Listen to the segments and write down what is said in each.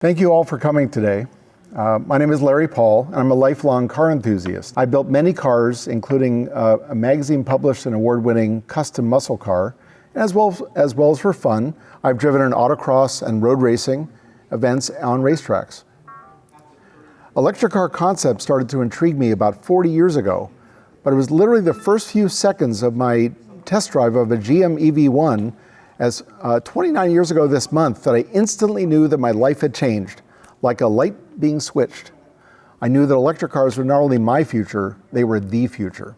Thank you all for coming today. My name is Larry Paul, and I'm a lifelong car enthusiast. I built many cars, including a magazine-published and award-winning custom muscle car. As well as for fun, I've driven in autocross and road racing events on racetracks. Electric car concept started to intrigue me about 40 years ago, but it was literally the first few seconds of my test drive of a GM EV1 as 29 years ago this month that I instantly knew that my life had changed, like a light being switched. I knew that electric cars were not only my future, they were the future.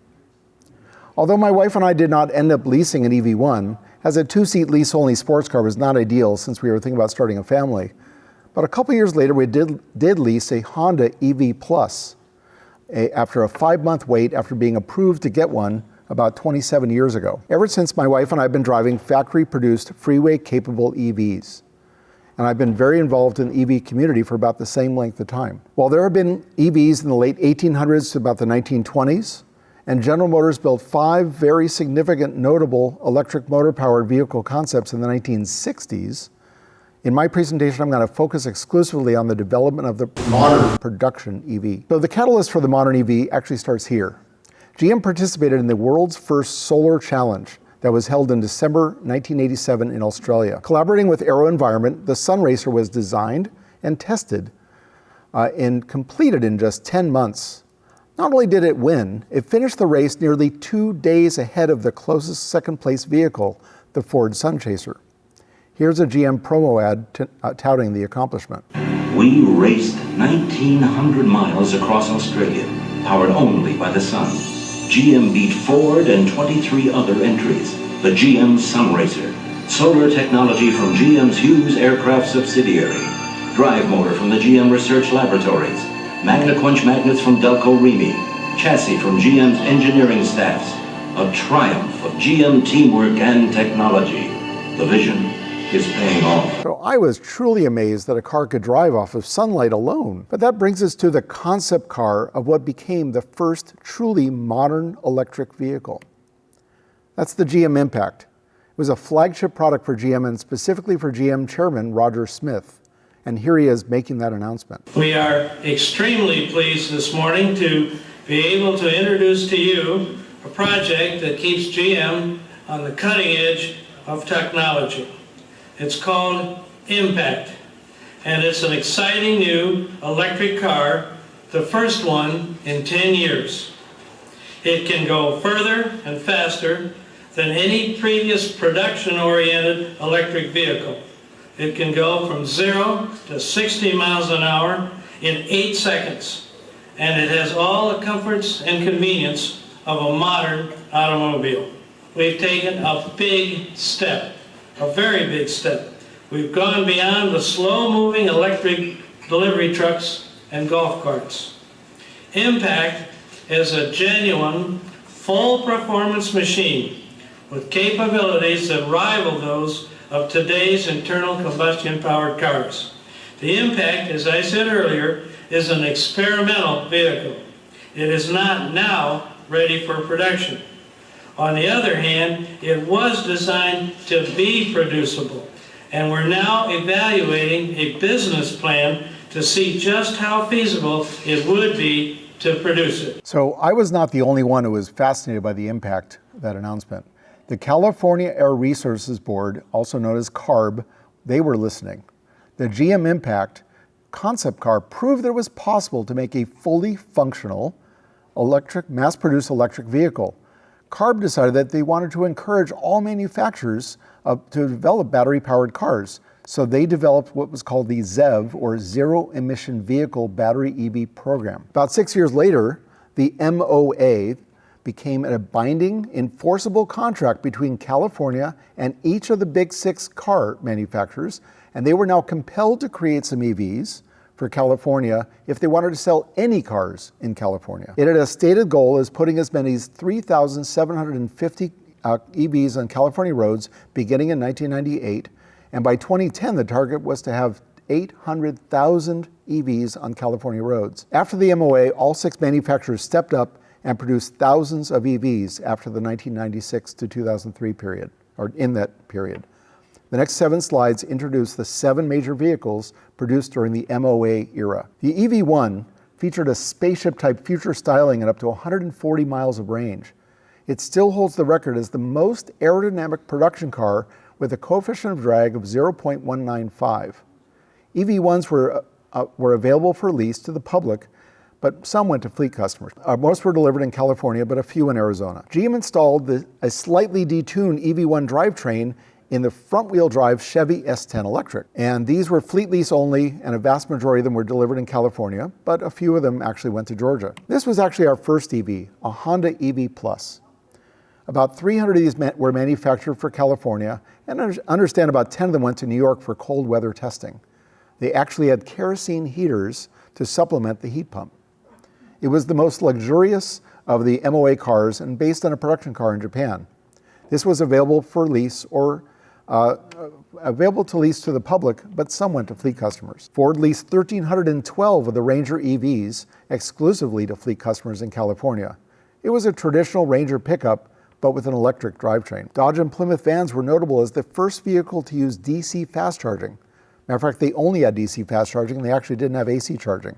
Although my wife and I did not end up leasing an EV1, as a two-seat lease-only sports car was not ideal since we were thinking about starting a family. But a couple years later, we did lease a Honda EV Plus after a 5-month wait after being approved to get one about 27 years ago. Ever since, my wife and I have been driving factory-produced, freeway-capable EVs. And I've been very involved in the EV community for about the same length of time. While there have been EVs in the late 1800s to about the 1920s, and General Motors built 5 very significant, notable electric motor-powered vehicle concepts in the 1960s, in my presentation, I'm going to focus exclusively on the development of the modern production EV. So the catalyst for the modern EV actually starts here. GM participated in the world's first solar challenge that was held in December 1987 in Australia. Collaborating with AeroVironment, the Sunracer was designed and tested and completed in just 10 months. Not only did it win, it finished the race nearly 2 days ahead of the closest second-place vehicle, the Ford Sunchaser. Here's a GM promo ad touting the accomplishment. We raced 1,900 miles across Australia, powered only by the sun. GM beat Ford and 23 other entries. The GM Sunraycer, solar technology from GM's Hughes aircraft subsidiary, drive motor from the GM Research Laboratories, Magna-Quench magnets from Delco Remy, chassis from GM's engineering staffs, a triumph of GM teamwork and technology. The vision is paying off. So I was truly amazed that a car could drive off of sunlight alone. But that brings us to the concept car of what became the first truly modern electric vehicle. That's the GM Impact. It was a flagship product for GM and specifically for GM chairman Roger Smith. And here he is making that announcement. We are extremely pleased this morning to be able to introduce to you a project that keeps GM on the cutting edge of technology. It's called Impact, and it's an exciting new electric car, the first one in 10 years. It can go further and faster than any previous production-oriented electric vehicle. It can go from 0 to 60 miles an hour in 8 seconds, and it has all the comforts and convenience of a modern automobile. We've taken a big step, a very big step. We've gone beyond the slow-moving electric delivery trucks and golf carts. Impact is a genuine, full-performance machine with capabilities that rival those of today's internal combustion-powered cars. The Impact, as I said earlier, is an experimental vehicle. It is not now ready for production. On the other hand, it was designed to be producible, and we're now evaluating a business plan to see just how feasible it would be to produce it. So I was not the only one who was fascinated by the Impact, that announcement. The California Air Resources Board, also known as CARB, they were listening. The GM Impact concept car proved that it was possible to make a fully functional mass-produced electric vehicle. CARB decided that they wanted to encourage all manufacturers to develop battery-powered cars. So they developed what was called the ZEV, or Zero Emission Vehicle Battery EV program. About 6 years later, the MOA became a binding, enforceable contract between California and each of the big 6 car manufacturers, and they were now compelled to create some EVs for California if they wanted to sell any cars in California. It had a stated goal as putting as many as 3,750 EVs on California roads beginning in 1998, and by 2010 the target was to have 800,000 EVs on California roads. After the MOA, all 6 manufacturers stepped up and produced thousands of EVs after the 1996 to 2003 period, or in that period. The next 7 slides introduce the 7 major vehicles produced during the MOA era. The EV1 featured a spaceship-type future styling and up to 140 miles of range. It still holds the record as the most aerodynamic production car with a coefficient of drag of 0.195. EV1s were available for lease to the public, but some went to fleet customers. Most were delivered in California, but a few in Arizona. GM installed a slightly detuned EV1 drivetrain in the front-wheel drive Chevy S10 Electric. And these were fleet lease only, and a vast majority of them were delivered in California, but a few of them actually went to Georgia. This was actually our first EV, a Honda EV Plus. About 300 of these were manufactured for California, and I understand about 10 of them went to New York for cold weather testing. They actually had kerosene heaters to supplement the heat pump. It was the most luxurious of the MOA cars and based on a production car in Japan. This was available for lease or available to lease to the public, but some went to fleet customers. Ford leased 1,312 of the Ranger EVs exclusively to fleet customers in California. It was a traditional Ranger pickup, but with an electric drivetrain. Dodge and Plymouth vans were notable as the first vehicle to use DC fast charging. Matter of fact, they only had DC fast charging, and they actually didn't have AC charging.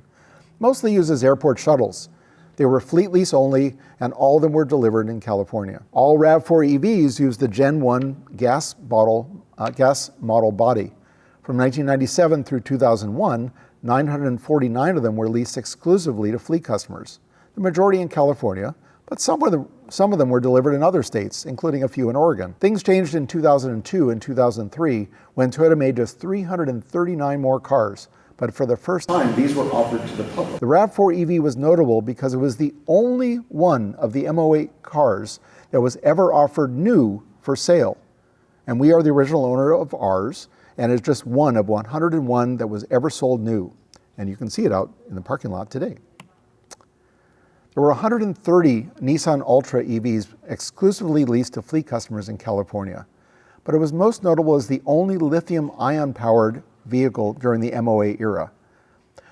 Mostly used as airport shuttles. They were fleet lease only, and all of them were delivered in California. All RAV4 EVs used the Gen 1 gas model body. From 1997 through 2001, 949 of them were leased exclusively to fleet customers, the majority in California, but some of them were delivered in other states, including a few in Oregon. Things changed in 2002 and 2003 when Toyota made just 339 more cars, but for the first time, these were offered to the public. The RAV4 EV was notable because it was the only one of the MO8 cars that was ever offered new for sale. And we are the original owner of ours, and it's just one of 101 that was ever sold new. And you can see it out in the parking lot today. There were 130 Nissan Ultra EVs exclusively leased to fleet customers in California, but it was most notable as the only lithium-ion powered vehicle during the MOA era.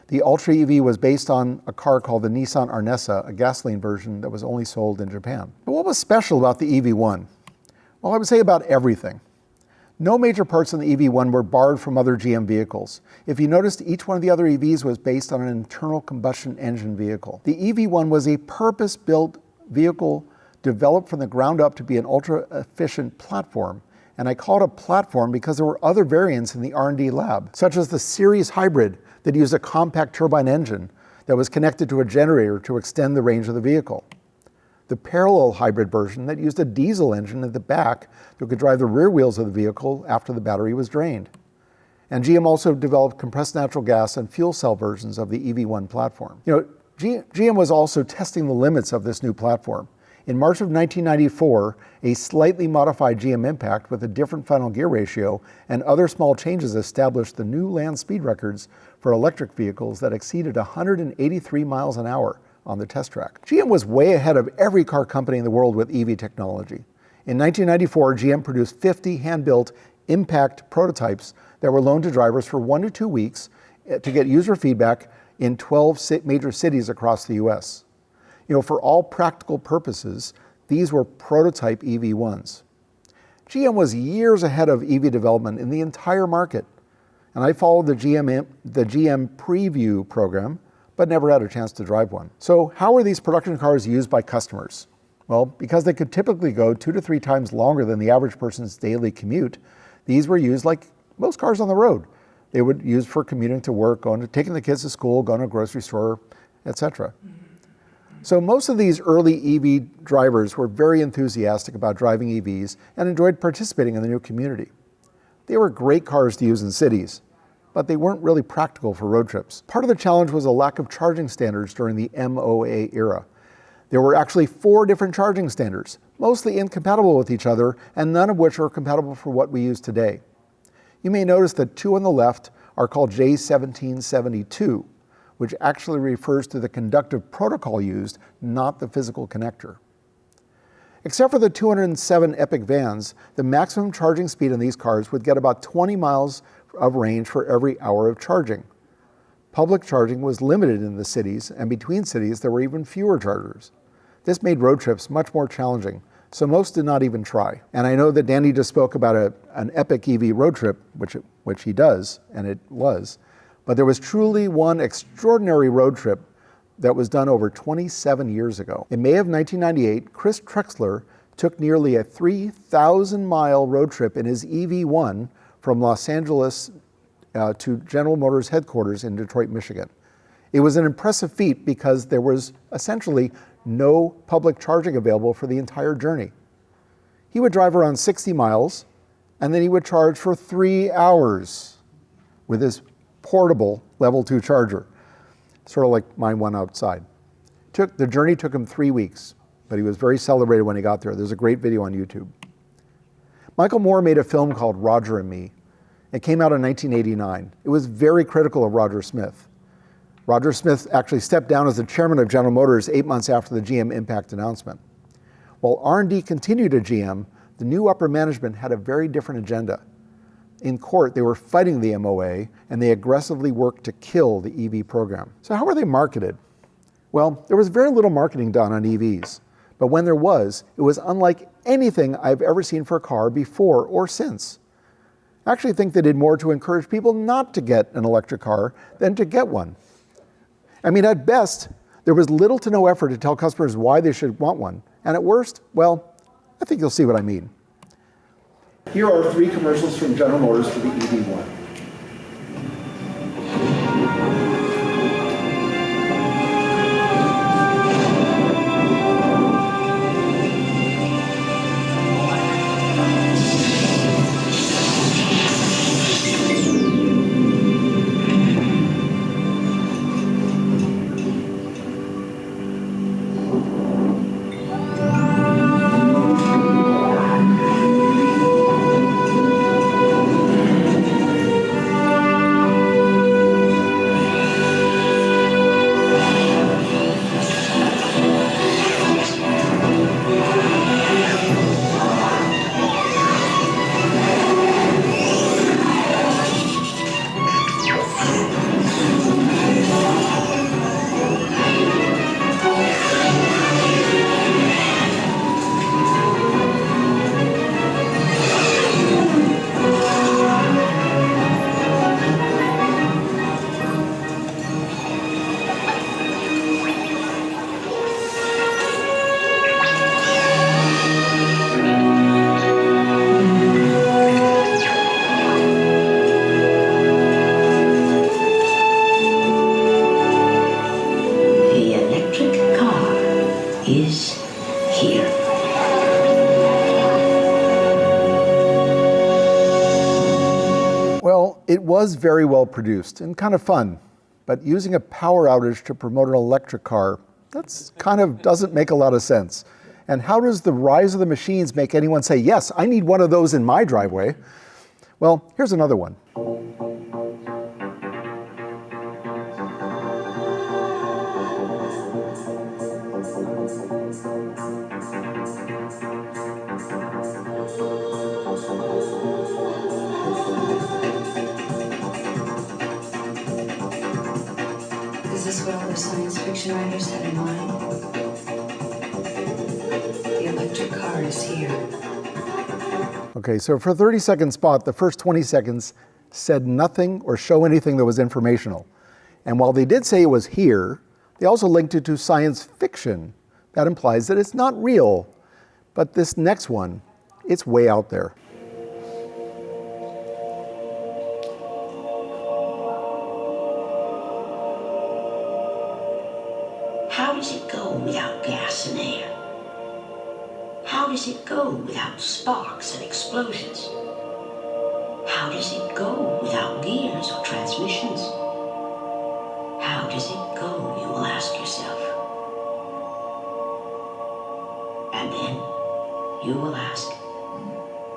The Ultra EV was based on a car called the Nissan Arnesa, a gasoline version that was only sold in Japan. But what was special about the EV1? Well, I would say about everything. No major parts in the EV1 were borrowed from other GM vehicles. If you noticed, each one of the other EVs was based on an internal combustion engine vehicle. The EV1 was a purpose-built vehicle developed from the ground up to be an ultra-efficient platform. And I call it a platform because there were other variants in the R&D lab, such as the Series Hybrid that used a compact turbine engine that was connected to a generator to extend the range of the vehicle. The Parallel Hybrid version that used a diesel engine at the back that could drive the rear wheels of the vehicle after the battery was drained. And GM also developed compressed natural gas and fuel cell versions of the EV1 platform. GM was also testing the limits of this new platform. In March of 1994, a slightly modified GM Impact with a different final gear ratio and other small changes established the new land speed records for electric vehicles that exceeded 183 miles an hour on the test track. GM was way ahead of every car company in the world with EV technology. In 1994, GM produced 50 hand-built Impact prototypes that were loaned to drivers for 1 to 2 weeks to get user feedback in 12 major cities across the US. For all practical purposes, these were prototype EV1s. GM was years ahead of EV development in the entire market, and I followed the GM preview program, but never had a chance to drive one. So how are these production cars used by customers? Well, because they could typically go 2 to 3 times longer than the average person's daily commute, these were used like most cars on the road. They would use for commuting to work, taking the kids to school, going to a grocery store, etc. So most of these early EV drivers were very enthusiastic about driving EVs and enjoyed participating in the new community. They were great cars to use in cities, but they weren't really practical for road trips. Part of the challenge was a lack of charging standards during the MOA era. There were actually 4 different charging standards, mostly incompatible with each other, and none of which are compatible for what we use today. You may notice that 2 on the left are called J1772, which actually refers to the conductive protocol used, not the physical connector. Except for the 207 Epic vans, the maximum charging speed in these cars would get about 20 miles of range for every hour of charging. Public charging was limited in the cities, and between cities there were even fewer chargers. This made road trips much more challenging so most did not even try. And I know that Danny just spoke about an epic EV road trip, which he does, and it was, but there was truly one extraordinary road trip that was done over 27 years ago. In May of 1998, Chris Trexler took nearly a 3,000-mile road trip in his EV1 from Los Angeles to General Motors headquarters in Detroit, Michigan. It was an impressive feat because there was essentially no public charging available for the entire journey. He would drive around 60 miles, and then he would charge for 3 hours with his portable level 2 charger, sort of like mine one outside. The journey took him 3 weeks, but he was very celebrated when he got there. There's a great video on YouTube. Michael Moore made a film called Roger and Me. It came out in 1989. It was very critical of Roger Smith. Roger Smith actually stepped down as the chairman of General Motors 8 months after the GM impact announcement. While R&D continued at GM, the new upper management had a very different agenda. In court, they were fighting the MOA, and they aggressively worked to kill the EV program. So how were they marketed? Well, there was very little marketing done on EVs, but when there was, it was unlike anything I've ever seen for a car before or since. I actually think they did more to encourage people not to get an electric car than to get one. I mean, at best, there was little to no effort to tell customers why they should want one. And at worst, well, I think you'll see what I mean. Here are 3 commercials from General Motors for the EV1. is here. Well, it was very well produced and kind of fun, but using a power outage to promote an electric car, that's kind of doesn't make a lot of sense. And how does the rise of the machines make anyone say, yes, I need one of those in my driveway? Well, here's another one. Is this what all the science fiction writers had in mind? The electric car is here. Okay, so for a 30-second spot, the first 20 seconds said nothing or show anything that was informational. And while they did say it was here, they also linked it to science fiction. That implies that it's not real. But this next one, it's way out there. How does it go without gas and air? How does it go without sparks and explosions? How does it go without gears or transmissions? How does it go, you will ask yourself. And then you will ask,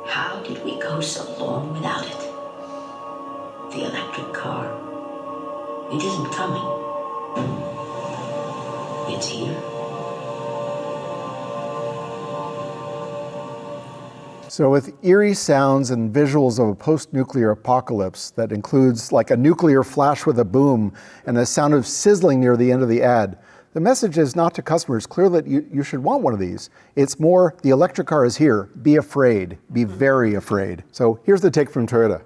how did we go so long without it? The electric car, it isn't coming. It's here. So with eerie sounds and visuals of a post-nuclear apocalypse that includes like a nuclear flash with a boom and a sound of sizzling near the end of the ad, The message is not to customers clear that you should want one of these. It's more, the electric car is here. Be afraid. Be very afraid. So here's the take from Toyota.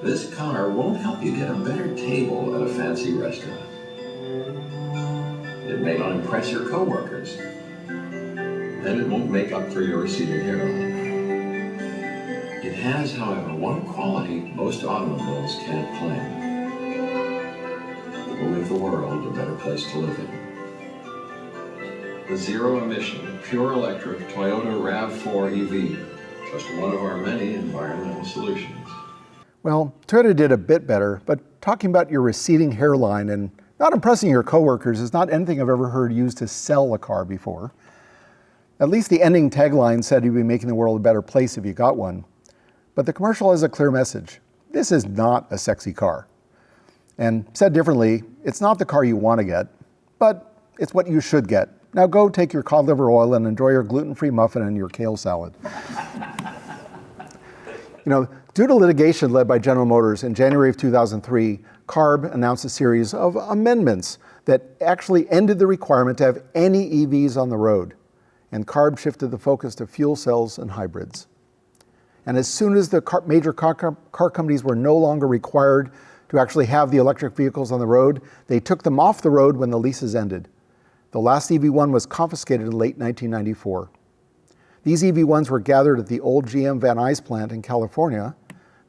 This car won't help you get a better table at a fancy restaurant. It may not impress your coworkers. And it won't make up for your receding hairline. It has, however, one quality most automobiles can't claim. It will make the world a better place to live in. The zero-emission, pure electric Toyota RAV4 EV, just one of our many environmental solutions. Well, Toyota did a bit better, but talking about your receding hairline and not impressing your coworkers is not anything I've ever heard used to sell a car before. At least the ending tagline said you'd be making the world a better place if you got one. But the commercial has a clear message. This is not a sexy car. And said differently, it's not the car you want to get, but it's what you should get. Now go take your cod liver oil and enjoy your gluten-free muffin and your kale salad. Due to litigation led by General Motors in January of 2003, CARB announced a series of amendments that actually ended the requirement to have any EVs on the road. And CARB shifted the focus to fuel cells and hybrids. And as soon as the major car companies were no longer required to actually have the electric vehicles on the road, they took them off the road when the leases ended. The last EV1 was confiscated in late 1994. These EV1s were gathered at the old GM Van Nuys plant in California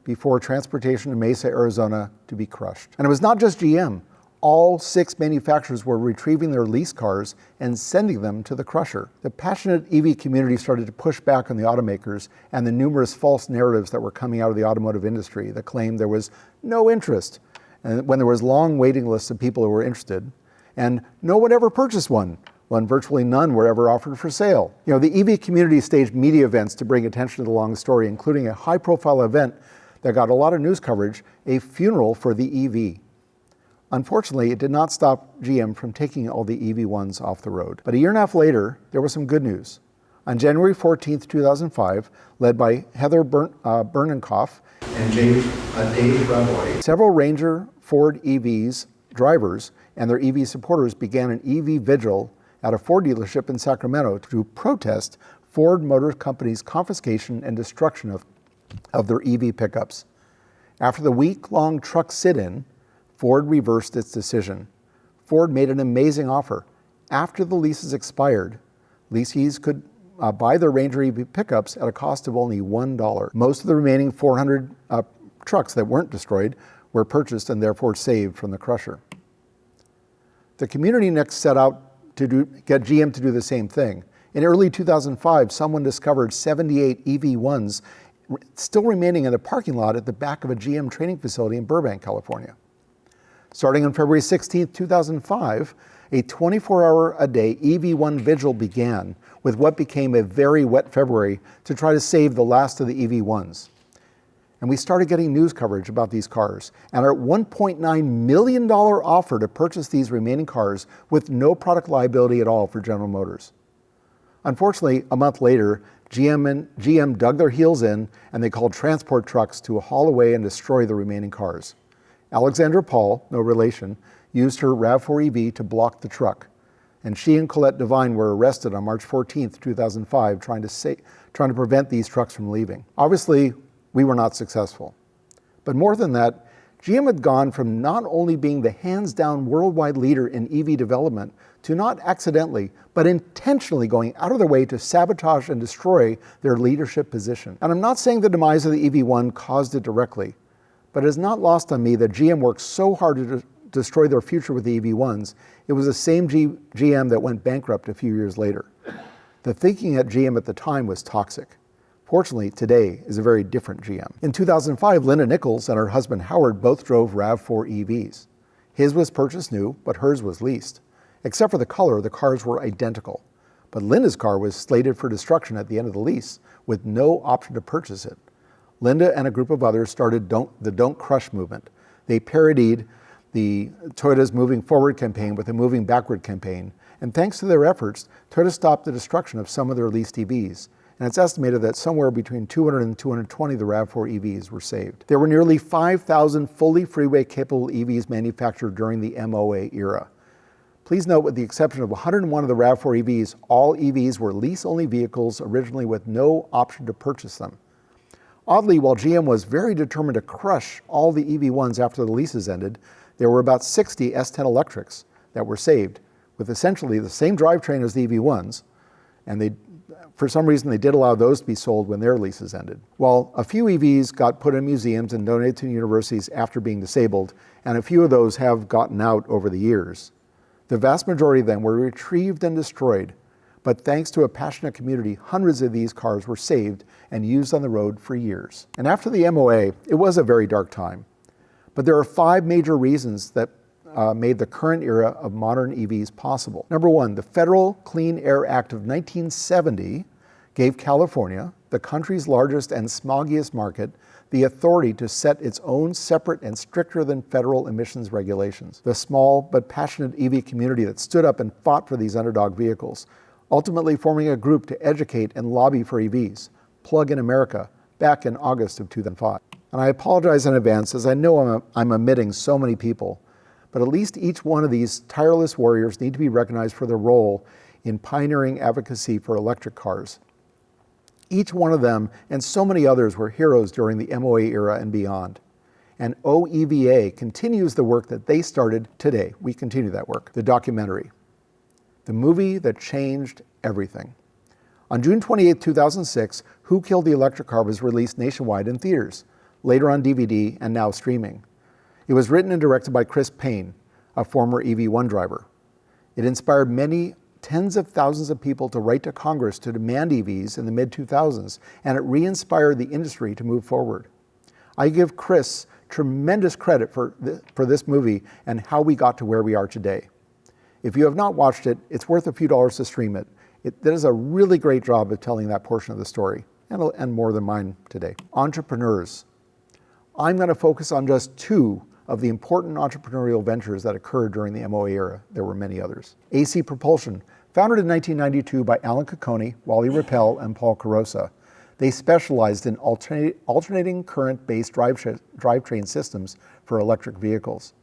before transportation to Mesa, Arizona to be crushed. And it was not just GM. All 6 manufacturers were retrieving their lease cars and sending them to the crusher. The passionate EV community started to push back on the automakers and the numerous false narratives that were coming out of the automotive industry that claimed there was no interest, and when there was long waiting lists of people who were interested, and no one ever purchased one, when virtually none were ever offered for sale. The EV community staged media events to bring attention to the long story, including a high-profile event that got a lot of news coverage, a funeral for the EV. Unfortunately, it did not stop GM from taking all the EV1s off the road. But a year and a half later, there was some good news. On January 14th, 2005, led by Heather Bernenkoff and Dave Bravoy, several Ranger Ford EVs drivers and their EV supporters began an EV vigil at a Ford dealership in Sacramento to protest Ford Motor Company's confiscation and destruction of their EV pickups. After the week-long truck sit-in, Ford reversed its decision. Ford made an amazing offer. After the leases expired, leasees could buy their Ranger EV pickups at a cost of only $1. Most of the remaining 400 trucks that weren't destroyed were purchased and therefore saved from the crusher. The community next set out to get GM to do the same thing. In early 2005, someone discovered 78 EV1s still remaining in the parking lot at the back of a GM training facility in Burbank, California. Starting on February 16, 2005, a 24-hour-a-day EV1 vigil began with what became a very wet February to try to save the last of the EV1s. And we started getting news coverage about these cars and our $1.9 million offer to purchase these remaining cars with no product liability at all for General Motors. Unfortunately, a month later, GM dug their heels in and they called transport trucks to haul away and destroy the remaining cars. Alexandra Paul, no relation, used her RAV4 EV to block the truck. And she and Colette Devine were arrested on March 14, 2005, trying to prevent these trucks from leaving. Obviously, we were not successful. But more than that, GM had gone from not only being the hands-down worldwide leader in EV development to not accidentally, but intentionally going out of their way to sabotage and destroy their leadership position. And I'm not saying the demise of the EV1 caused it directly, but it is not lost on me that GM worked so hard to destroy their future with the EV1s, it was the same GM that went bankrupt a few years later. The thinking at GM at the time was toxic. Fortunately, today is a very different GM. In 2005, Linda Nichols and her husband Howard both drove RAV4 EVs. His was purchased new, but hers was leased. Except for the color, the cars were identical. But Linda's car was slated for destruction at the end of the lease, with no option to purchase it. Linda and a group of others started the Don't Crush movement. They parodied the Toyota's Moving Forward campaign with a Moving Backward campaign. And thanks to their efforts, Toyota stopped the destruction of some of their leased EVs. And it's estimated that somewhere between 200 and 220 of the RAV4 EVs were saved. There were nearly 5,000 fully freeway-capable EVs manufactured during the MOA era. Please note, with the exception of 101 of the RAV4 EVs, all EVs were lease-only vehicles originally with no option to purchase them. Oddly, while GM was very determined to crush all the EV1s after the leases ended, there were about 60 S10 electrics that were saved, with essentially the same drivetrain as the EV1s, and for some reason they did allow those to be sold when their leases ended. While a few EVs got put in museums and donated to universities after being disabled, and a few of those have gotten out over the years, the vast majority of them were retrieved and destroyed, but thanks to a passionate community, hundreds of these cars were saved and used on the road for years. And after the MOA, it was a very dark time. But there are 5 major reasons that made the current era of modern EVs possible. Number 1, the Federal Clean Air Act of 1970 gave California, the country's largest and smoggiest market, the authority to set its own separate and stricter than federal emissions regulations. The small but passionate EV community that stood up and fought for these underdog vehicles, ultimately forming a group to educate and lobby for EVs, Plug in America, back in August of 2005. And I apologize in advance, as I know I'm omitting so many people, but at least each one of these tireless warriors need to be recognized for their role in pioneering advocacy for electric cars. Each one of them and so many others were heroes during the MOA era and beyond. And OEVA continues the work that they started today. We continue that work. The documentary, the movie that changed everything. On June 28, 2006, Who Killed the Electric Car was released nationwide in theaters, later on DVD and now streaming. It was written and directed by Chris Payne, a former EV1 driver. It inspired many tens of thousands of people to write to Congress to demand EVs in the mid-2000s, and it re-inspired the industry to move forward. I give Chris tremendous credit for this movie and how we got to where we are today. If you have not watched it, it's worth a few dollars to stream it. It does a really great job of telling that portion of the story, and more than mine today. Entrepreneurs. I'm going to focus on just 2 of the important entrepreneurial ventures that occurred during the MOA era. There were many others. AC Propulsion, founded in 1992 by Alan Cocconi, Wally Rappel, and Paul Carosa. They specialized in alternating current-based drivetrain systems for electric vehicles.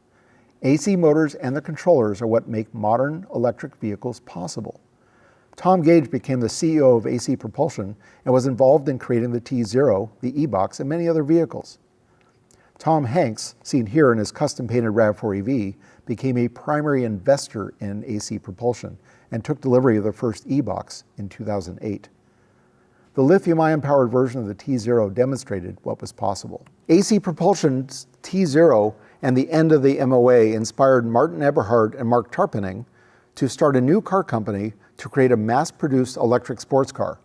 AC motors and the controllers are what make modern electric vehicles possible. Tom Gage became the CEO of AC Propulsion and was involved in creating the T0, the e-Box, and many other vehicles. Tom Hanks, seen here in his custom-painted RAV4 EV, became a primary investor in AC Propulsion and took delivery of the first e-Box in 2008. The lithium-ion powered version of the T0 demonstrated what was possible. AC Propulsion's T0 and the end of the MOA inspired Martin Eberhard and Mark Tarpenning to start a new car company to create a mass-produced electric sports car.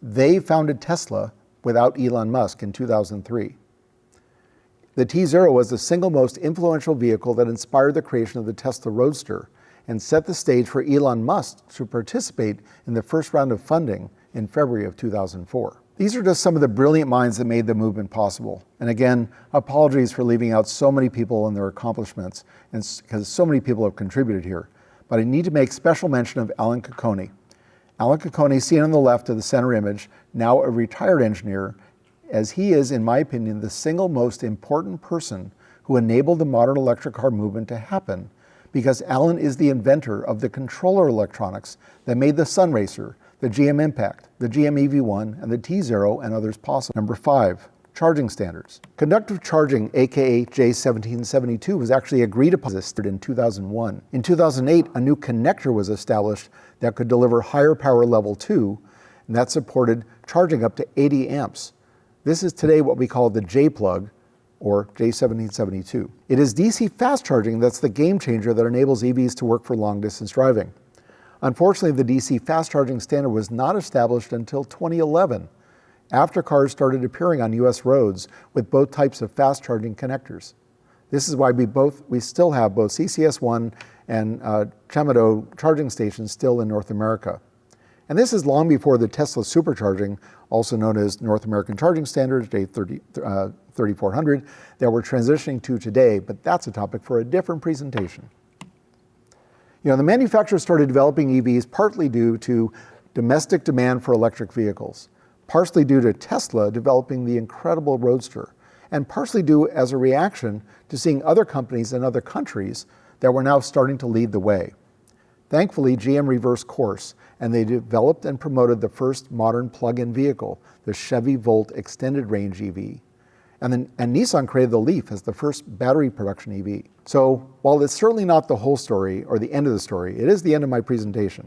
They founded Tesla without Elon Musk in 2003. The T0 was the single most influential vehicle that inspired the creation of the Tesla Roadster and set the stage for Elon Musk to participate in the first round of funding in February of 2004. These are just some of the brilliant minds that made the movement possible. And again, apologies for leaving out so many people and their accomplishments, and because so many people have contributed here. But I need to make special mention of Alan Cocconi. Alan Cocconi, seen on the left of the center image, now a retired engineer, as he is, in my opinion, the single most important person who enabled the modern electric car movement to happen, because Alan is the inventor of the controller electronics that made the Sunracer, the GM Impact, the GM EV1, and the T0 and others possible. Number 5, charging standards. Conductive charging, aka J1772, was actually agreed upon in 2001. In 2008, a new connector was established that could deliver higher power level 2, and that supported charging up to 80 amps. This is today what we call the J-plug, or J1772. It is DC fast charging that's the game changer that enables EVs to work for long distance driving. Unfortunately, the DC fast charging standard was not established until 2011, after cars started appearing on US roads with both types of fast charging connectors. This is why we still have both CCS1 and Chemodo charging stations still in North America. And this is long before the Tesla supercharging, also known as North American Charging Standards, J3400, that we're transitioning to today, but that's a topic for a different presentation. You know, the manufacturers started developing EVs partly due to domestic demand for electric vehicles, partially due to Tesla developing the incredible Roadster, and partially due as a reaction to seeing other companies in other countries that were now starting to lead the way. Thankfully, GM reversed course, and they developed and promoted the first modern plug-in vehicle, the Chevy Volt Extended Range EV. And Nissan created the Leaf as the first battery production EV. So while it's certainly not the whole story or the end of the story, it is the end of my presentation.